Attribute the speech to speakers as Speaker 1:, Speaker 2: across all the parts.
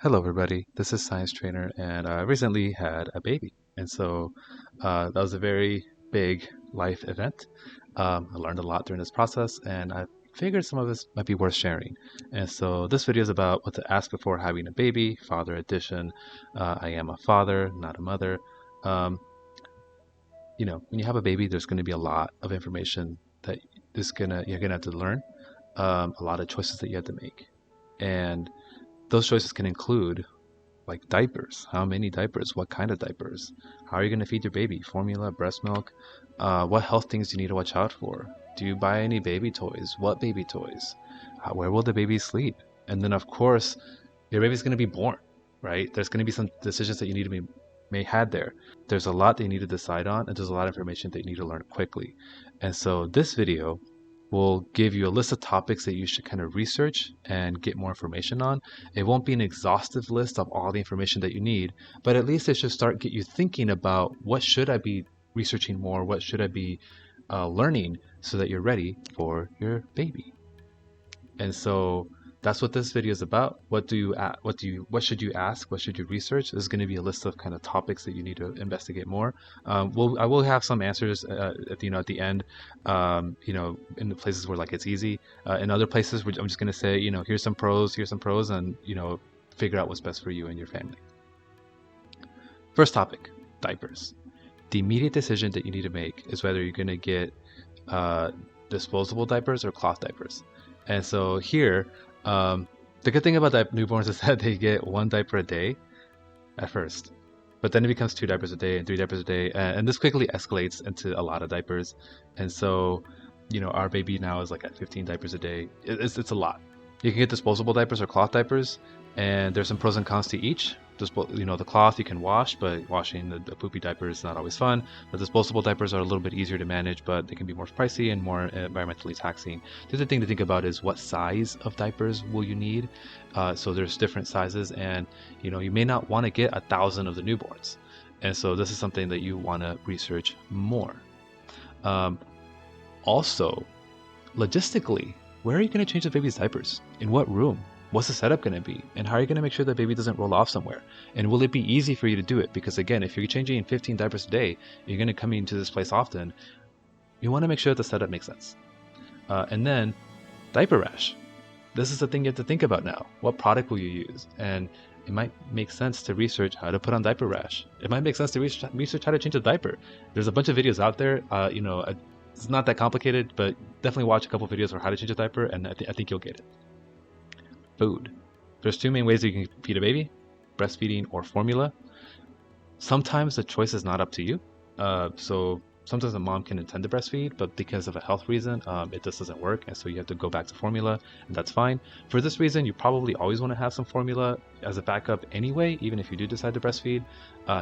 Speaker 1: Hello, everybody. This is Science Trainer, and I recently had a baby, and so that was a very big life event. I learned a lot during this process, and I figured some of this might be worth sharing. And so this video is about what to ask before having a baby, father edition. I am a father, not a mother. Um, when you have a baby, there's going to be a lot of information that you're gonna have to learn, a lot of choices that you have to make, and those choices can include like diapers. How many diapers? What kind of diapers? How are you going to feed your baby? Formula, breast milk? What health things do you need to watch out for? Do you buy any baby toys? What baby toys? Where will the baby sleep? And then, of course, your baby's going to be born, right? There's going to be some decisions that you need to be may had there. There's a lot that you need to decide on, and there's a lot of information that you need to learn quickly. And so this video will give you a list of topics that you should kind of research and get more information on. It won't be an exhaustive list of all the information that you need, but at least it should start get you thinking about what should I be researching more, what should I be learning so that you're ready for your baby. And so that's what this video is about. What should you ask? What should you research? This is going to be a list of kind of topics that you need to investigate more. I will have some answers at the end. In the places where like it's easy. In other places, which I'm just going to say, here's some pros, and figure out what's best for you and your family. First topic: diapers. The immediate decision that you need to make is whether you're going to get disposable diapers or cloth diapers. And so here, the good thing about newborns is that they get one diaper a day at first, but then it becomes 2 diapers a day and 3 diapers a day, and this quickly escalates into a lot of diapers. And so, our baby now is like at 15 diapers a day. It's a lot. You can get disposable diapers or cloth diapers, and there's some pros and cons to each. The cloth you can wash, but washing the poopy diaper is not always fun. The disposable diapers are a little bit easier to manage, but they can be more pricey and more environmentally taxing. The other thing to think about is what size of diapers will you need. So there's different sizes, and you may not want to get 1,000 of the newborns. And so this is something that you want to research more. Also, logistically, where are you going to change the baby's diapers? In what room? What's the setup going to be? And how are you going to make sure the baby doesn't roll off somewhere? And will it be easy for you to do it? Because again, if you're changing 15 diapers a day, you're going to come into this place often, you want to make sure that the setup makes sense. And then diaper rash. This is the thing you have to think about now. What product will you use? And it might make sense to research how to put on diaper rash. It might make sense to research how to change a diaper. There's a bunch of videos out there. It's not that complicated, but definitely watch a couple videos on how to change a diaper, and I think you'll get it. Food. There's 2 main ways that you can feed a baby: breastfeeding or formula. Sometimes the choice is not up to you. So sometimes a mom can intend to breastfeed, but because of a health reason, it just doesn't work, and so you have to go back to formula, and that's fine. For this reason, you probably always want to have some formula as a backup anyway, even if you do decide to breastfeed,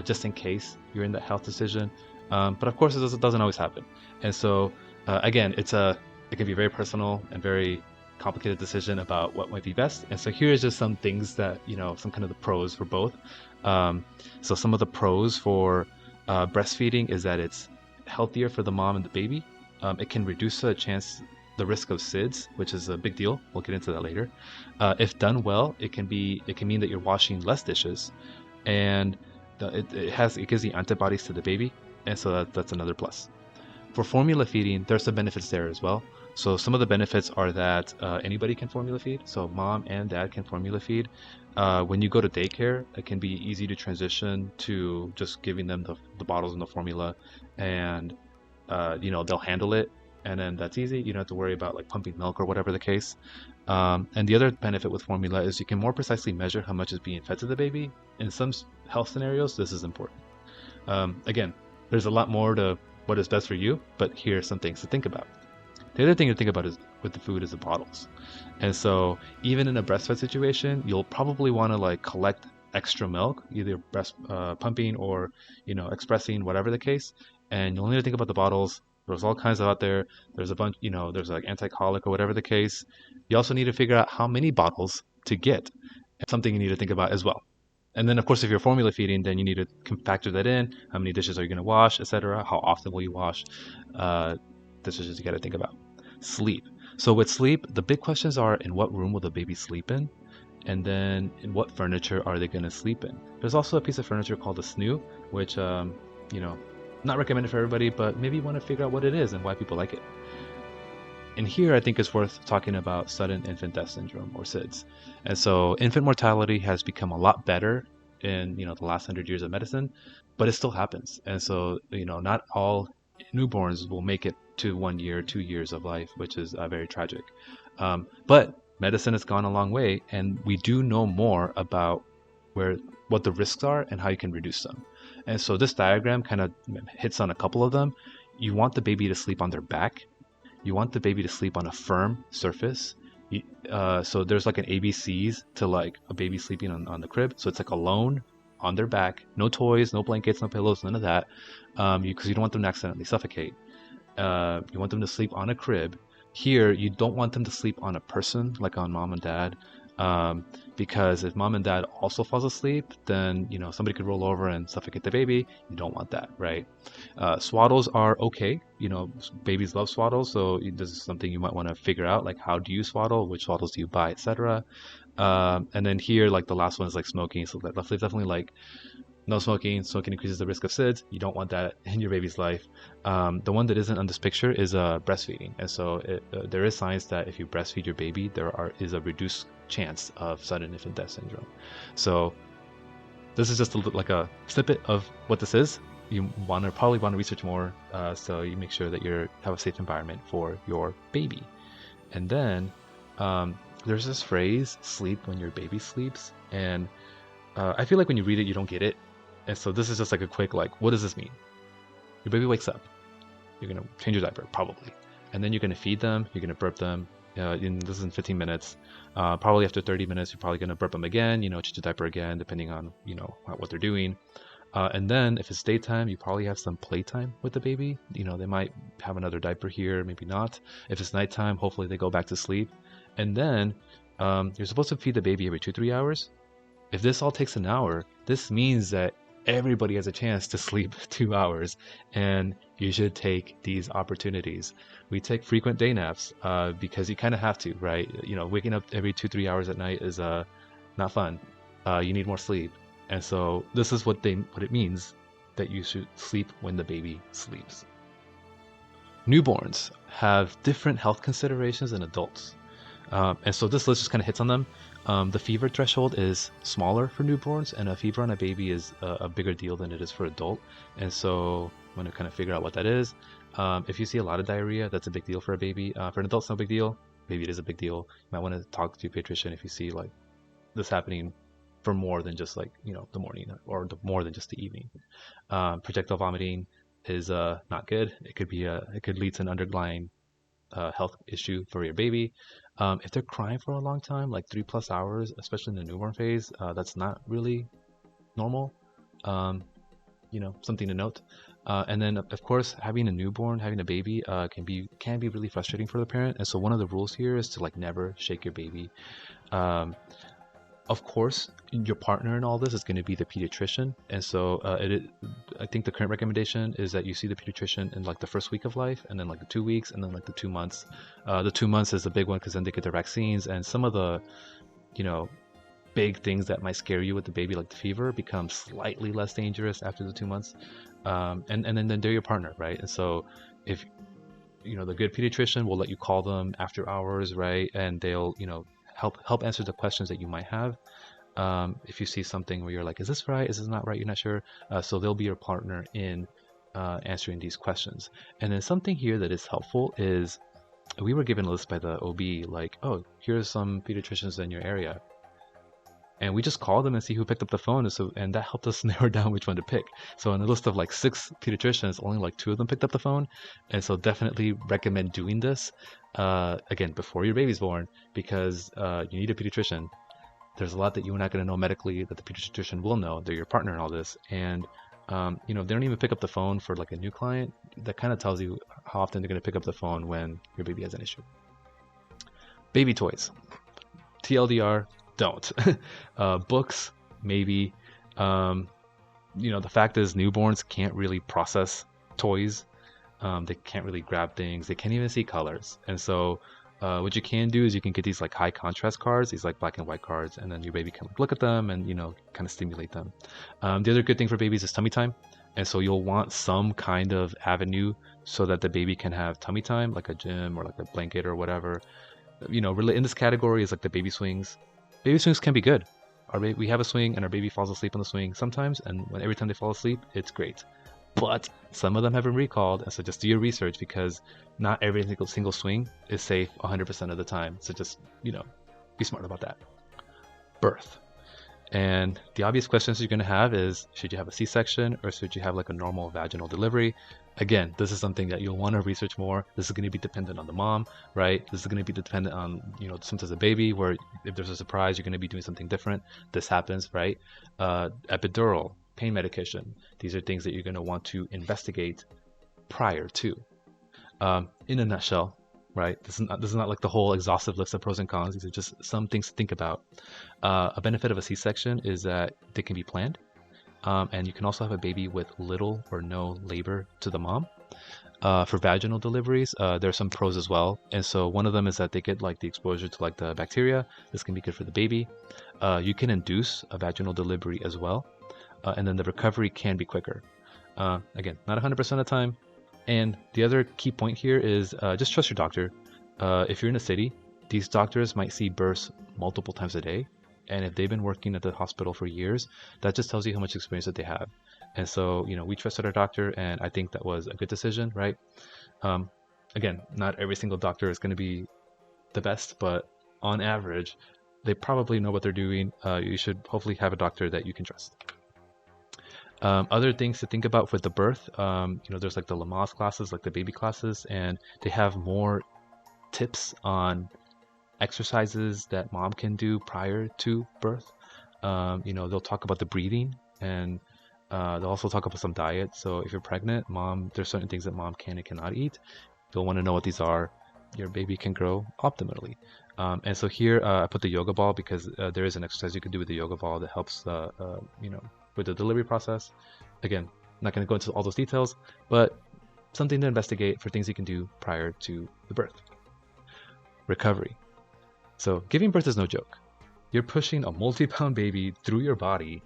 Speaker 1: just in case you're in that health decision. But of course, it doesn't always happen. And so, again, it can be very personal and very complicated decision about what might be best. And so here's just some things that, some kind of the pros for both. So some of the pros for breastfeeding is that it's healthier for the mom and the baby. It can reduce the risk of SIDS, which is a big deal. We'll get into that later. If done well, it can mean that you're washing less dishes, and it gives the antibodies to the baby, and so that's another plus. For formula feeding, there's some benefits there as well. So some of the benefits are that anybody can formula feed. So mom and dad can formula feed. When you go to daycare, it can be easy to transition to just giving them the bottles and the formula, and they'll handle it, and then that's easy. You don't have to worry about like pumping milk or whatever the case. And the other benefit with formula is you can more precisely measure how much is being fed to the baby. In some health scenarios, this is important. Again, there's a lot more to what is best for you, but here are some things to think about. The other thing to think about is with the food is the bottles. And so even in a breastfed situation, you'll probably want to like collect extra milk, either breast pumping or expressing, whatever the case. And you'll need to think about the bottles. There's all kinds out there. There's a bunch, there's like anti-colic or whatever the case. You also need to figure out how many bottles to get. Something you need to think about as well. And then, of course, if you're formula feeding, then you need to factor that in. How many dishes are you going to wash, etc. How often will you wash? Decisions you got to think about. Sleep. So with sleep, the big questions are: in what room will the baby sleep in? and then in what furniture are they going to sleep in. There's also a piece of furniture called a snoo, which you know, not recommended for everybody, but maybe you want to figure out what it is and why people like it. And here I think it's worth talking about sudden infant death syndrome, or SIDS. And so infant mortality has become a lot better in the last 100 years of medicine, but it still happens. And so not all newborns will make it to 1 year, 2 years of life, which is very tragic. But medicine has gone a long way, and we do know more about what the risks are and how you can reduce them. And so this diagram kind of hits on a couple of them. You want the baby to sleep on their back. You want the baby to sleep on a firm surface. So there's like an ABCs to like a baby sleeping on the crib. So it's like alone on their back, no toys, no blankets, no pillows, none of that, because you don't want them to accidentally suffocate. You want them to sleep on a crib. Here, you don't want them to sleep on a person, like on mom and dad, because if mom and dad also falls asleep, then somebody could roll over and suffocate the baby. You don't want that, right? Swaddles are okay. Babies love swaddles, so this is something you might want to figure out, like how do you swaddle, which swaddles do you buy, etc. And then here, like the last one is like smoking, so definitely like no smoking. Smoking increases the risk of SIDS. You don't want that in your baby's life. The one that isn't on this picture is breastfeeding. And so there is science that if you breastfeed your baby, is a reduced chance of sudden infant death syndrome. So this is just like a snippet of what this is. You probably want to research more, so you make sure that you have a safe environment for your baby. And then there's this phrase, sleep when your baby sleeps. And I feel like when you read it, you don't get it. And so this is just like a quick, like, what does this mean? Your baby wakes up. You're going to change your diaper, probably. And then you're going to feed them. You're going to burp them. This is in 15 minutes. Probably after 30 minutes, you're probably going to burp them again, change the diaper again, depending on, what they're doing. And then if it's daytime, you probably have some playtime with the baby. They might have another diaper here, maybe not. If it's nighttime, hopefully they go back to sleep. And then you're supposed to feed the baby every 2-3 hours. If this all takes an hour, this means that everybody has a chance to sleep 2 hours, and you should take these opportunities. We take frequent day naps because you kind of have to, right? Waking up every 2-3 hours at night is not fun. You need more sleep. And so this is what it means that you should sleep when the baby sleeps. Newborns have different health considerations than adults. And so this list just kind of hits on them. The fever threshold is smaller for newborns, and a fever on a baby is a bigger deal than it is for adult. And so I'm going to kind of figure out what that is. If you see a lot of diarrhea, that's a big deal for a baby. For an adult, it's no big deal. Maybe it is a big deal. You might want to talk to your pediatrician if you see like this happening for more than just like, the morning or more than just the evening. Projectile vomiting is not good. It could lead to an underlying health issue for your baby. If they're crying for a long time, like 3+ hours, especially in the newborn phase, that's not really normal. Something to note. And then of course, having a baby, can be really frustrating for the parent. And so one of the rules here is to like never shake your baby. Of course, your partner in all this is going to be the pediatrician, and so I think the current recommendation is that you see the pediatrician in like the first week of life, and then like the 2 weeks, and then like the 2 months. The 2 months is a big one because then they get their vaccines, and some of the, big things that might scare you with the baby, like the fever, become slightly less dangerous after the 2 months. And then they're your partner, right? And so if the good pediatrician will let you call them after hours, right? And they'll help answer the questions that you might have. If you see something where you're like, is this right? Is this not right? You're not sure. So they'll be your partner in answering these questions. And then something here that is helpful is we were given a list by the OB, like, oh, here's some pediatricians in your area. And we just called them and see who picked up the phone. And that helped us narrow down which one to pick. So on a list of like 6 pediatricians, only like 2 of them picked up the phone. And so definitely recommend doing this, again, before your baby's born, because you need a pediatrician. There's a lot that you're not going to know medically that the pediatrician will know. They're your partner in all this. And, they don't even pick up the phone for like a new client. That kind of tells you how often they're going to pick up the phone when your baby has an issue. Baby toys. TLDR, don't. Books, maybe. The fact is newborns can't really process toys. They can't really grab things. They can't even see colors. And so What you can do is you can get these like high contrast cards, these like black and white cards, and then your baby can like look at them and kind of stimulate them. The other good thing for babies is tummy time, and so you'll want some kind of avenue so that the baby can have tummy time, like a gym or like a blanket or whatever. Really in this category is like the baby swings. Baby swings can be good. We have a swing and our baby falls asleep on the swing sometimes, and every time they fall asleep, it's great. But some of them have been recalled, and so just do your research because not every single swing is safe 100% of the time. So just, be smart about that. Birth. And the obvious questions you're going to have is, should you have a C-section or should you have like a normal vaginal delivery? Again, this is something that you'll want to research more. This is going to be dependent on the mom, right? This is going to be dependent on, symptoms of the baby, where if there's a surprise, you're going to be doing something different. This happens, right? Epidural, pain medication. These are things that you're going to want to investigate prior to. In a nutshell, right? This is not like the whole exhaustive list of pros and cons. These are just some things to think about. A benefit of a C-section is that they can be planned. And you can also have a baby with little or no labor to the mom. For vaginal deliveries, there are some pros as well. And so one of them is that they get like the exposure to like the bacteria. This can be good for the baby. You can induce a vaginal delivery as well. And then the recovery can be quicker. Again, not 100% of the time. And the other key point here is just trust your doctor. If you're in a city, these doctors might see births multiple times a day. And if they've been working at the hospital for years, that just tells you how much experience that they have. And so, we trusted our doctor, and I think that was a good decision, right? Again, not every single doctor is going to be the best, but on average, they probably know what they're doing. You should hopefully have a doctor that you can trust. Other things to think about with the birth, there's like the Lamaze classes, like the baby classes, and they have more tips on exercises that mom can do prior to birth. They'll talk about the breathing, and they'll also talk about some diet. So if you're pregnant, there's certain things that mom can and cannot eat. You'll want to know what these are. Your baby can grow optimally. And so here I put the yoga ball because there is an exercise you can do with the yoga ball that helps, with the delivery process. Again, not going to go into all those details, but something to investigate for things you can do prior to the birth. Recovery. So giving birth is no joke. You're pushing a multi-pound baby through your body,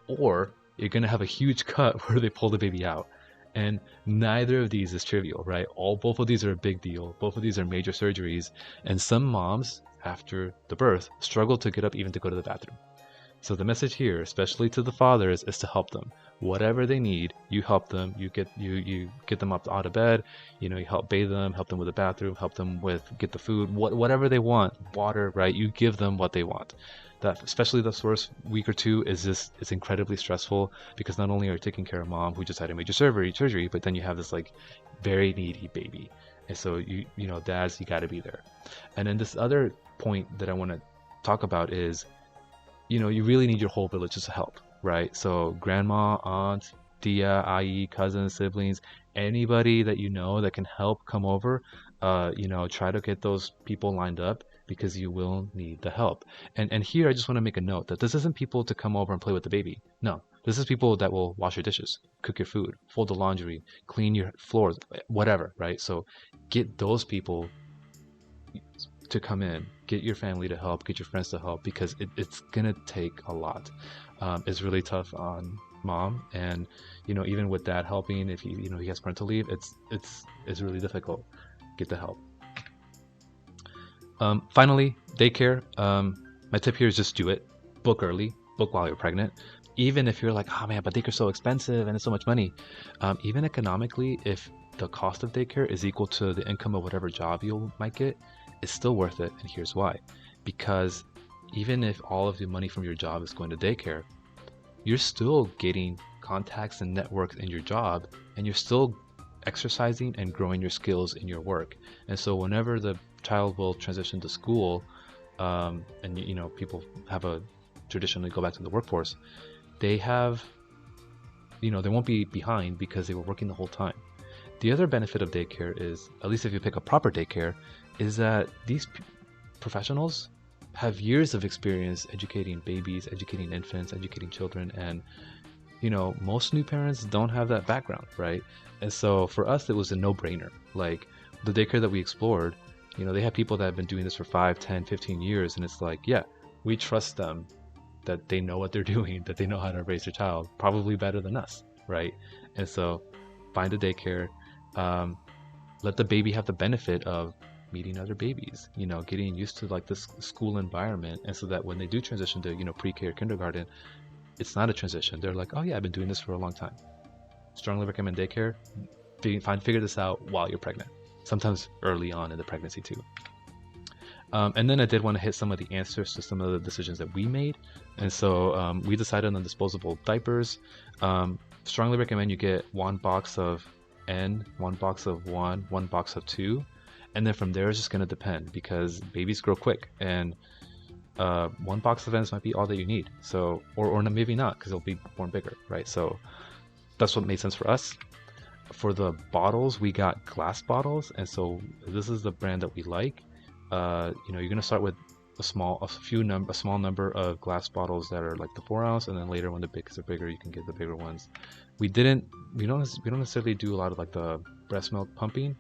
Speaker 1: or you're going to have a huge cut where they pull the baby out. And neither of these is trivial, right? Both of these are a big deal. Both of these are major surgeries. And some moms, after the birth, struggle to get up even to go to the bathroom. So the message here, especially to the fathers, is to help them. Whatever they need, you help them. You get them up out of bed. You help bathe them, help them with the bathroom, help them get the food, whatever they want, water, right? You give them what they want. That especially the first week or two it's incredibly stressful because not only are you taking care of mom who just had a major surgery, but then you have this like very needy baby, and so dads, you got to be there. And then this other point that I want to talk about is, you really need your whole village to help, right? So grandma, aunt, tia, ai, cousins, siblings, anybody that that can help come over, try to get those people lined up because you will need the help. And here I just want to make a note that this isn't people to come over and play with the baby. No, this is people that will wash your dishes, cook your food, fold the laundry, clean your floors, whatever, right? So get those people to come in, get your family to help, get your friends to help, because it's gonna take a lot. It's really tough on mom, and even with dad helping, if he has parental leave, it's really difficult. Get the help. Finally, daycare. My tip here is just do it. Book early. Book while you're pregnant. Even if you're like, oh man, but daycare's so expensive and it's so much money. Even economically, if the cost of daycare is equal to the income of whatever job you might get, it's still worth it. And here's why. Because even if all of the money from your job is going to daycare, you're still getting contacts and networks in your job, and you're still exercising and growing your skills in your work. And so whenever the child will transition to school, and people have a traditionally go back to the workforce, they have, they won't be behind because they were working the whole time. The other benefit of daycare is, at least if you pick a proper daycare, is that these professionals have years of experience educating babies, educating infants, educating children, and most new parents don't have that background, right? And so for us, it was a no-brainer. Like the daycare that we explored, You know, they have people that have been doing this for 5, 10, 15 years, and it's like, yeah, we trust them that they know what they're doing, that they know how to raise their child, probably better than us, right? And so find a daycare, um, let the baby have the benefit of meeting other babies, you know, getting used to like this school environment, and so that when they do transition to, you know, pre-K or kindergarten, it's not a transition. They're like, oh yeah, I've been doing this for a long time. Strongly recommend daycare. Figure this out while you're pregnant. Sometimes early on in the pregnancy too. And then I did want to hit some of the answers to some of the decisions that we made. And so we decided on disposable diapers. Strongly recommend you get one box of N, one box of one box of two. And then from there, it's just going to depend because babies grow quick. And one box of N's might be all that you need. So, or maybe not because they'll be born bigger, right? So that's what made sense for us. For the bottles, we got glass bottles. And so this is the brand that we like. You know, you're gonna start with a small number of glass bottles that are like the 4 ounce, and then later when the bigs are bigger, you can get the bigger ones. We don't necessarily do a lot of like the breast milk pumping,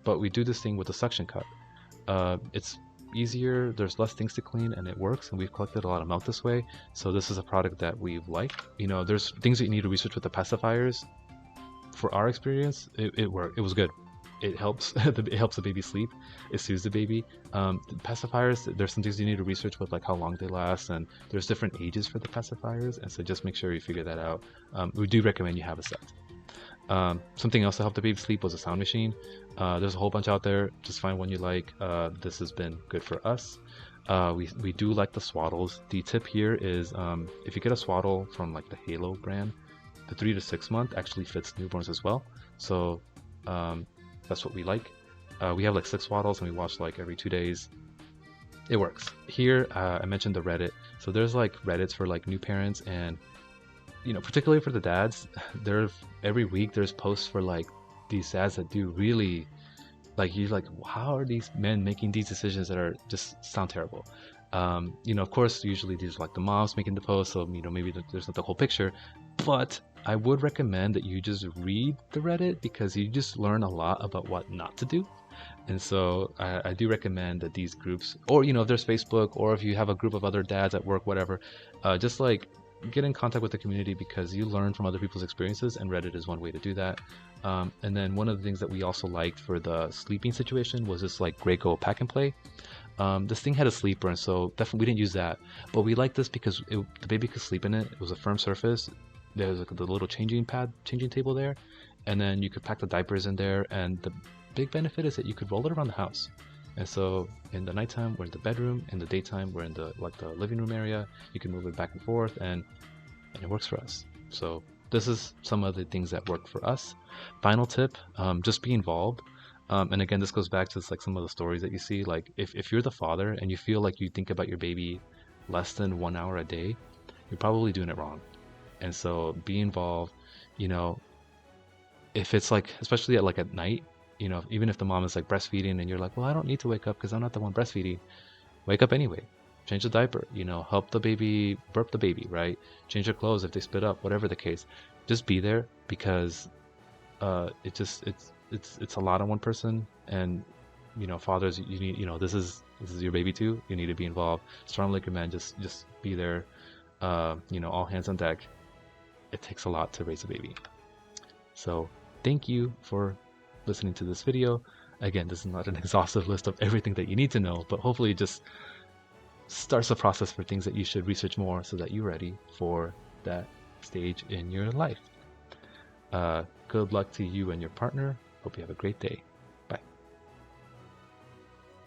Speaker 1: but we do this thing with the suction cup. It's easier, there's less things to clean, and it works, and we've collected a lot of milk this way. So this is a product that we've liked. You know, there's things that you need to research with the pacifiers. For our experience, it worked. It was good. It helps. It helps the baby sleep. It soothes the baby. The pacifiers, there's some things you need to research with, like how long they last, and there's different ages for the pacifiers, and so just make sure you figure that out. We do recommend you have a set. Something else to help the baby sleep was a sound machine. There's a whole bunch out there. Just find one you like. This has been good for us. We do like the swaddles. The tip here is if you get a swaddle from like the Halo brand, the 3 to 6 month actually fits newborns as well. So that's what we like. We have like 6 swaddles and we wash like every 2 days. It works. Here, I mentioned the Reddit. So there's like Reddits for like new parents, and you know, particularly for the dads, every week there's posts for like these dads that do really like, you're like, how are these men making these decisions that are just sound terrible? You know, of course, usually these are like the moms making the post, so you know, maybe there's not the whole picture, but I would recommend that you just read the Reddit because you just learn a lot about what not to do. And so I do recommend that these groups, or you know, if there's Facebook, or if you have a group of other dads at work, whatever, just like get in contact with the community because you learn from other people's experiences, and Reddit is one way to do that. And then one of the things that we also liked for the sleeping situation was this like Graco pack and play. This thing had a sleeper, and so definitely we didn't use that, but we liked this because the baby could sleep in it. It was a firm surface. There's like the little changing table there, and then you could pack the diapers in there. And the big benefit is that you could roll it around the house. And so in the nighttime we're in the bedroom, in the daytime we're in the living room area. You can move it back and forth, and it works for us. So this is some of the things that work for us. Final tip, just be involved. And again, this goes back to like some of the stories that you see. Like if you're the father and you feel like you think about your baby less than 1 hour a day, you're probably doing it wrong. And so be involved. You know, if it's like, especially at night, you know, even if the mom is like breastfeeding and you're like, well, I don't need to wake up because I'm not the one breastfeeding, wake up anyway. Change the diaper, you know, help the baby, burp the baby, right? Change their clothes if they spit up, whatever the case. Just be there because it's a lot on one person. And you know, fathers, you need, you know, this is your baby too. You need to be involved. Strongly recommend just be there. You know, all hands on deck. It takes a lot to raise a baby. So thank you for listening to this video. Again, this is not an exhaustive list of everything that you need to know, but hopefully it just starts the process for things that you should research more so that you're ready for that stage in your life. Good luck to you and your partner. Hope you have a great day.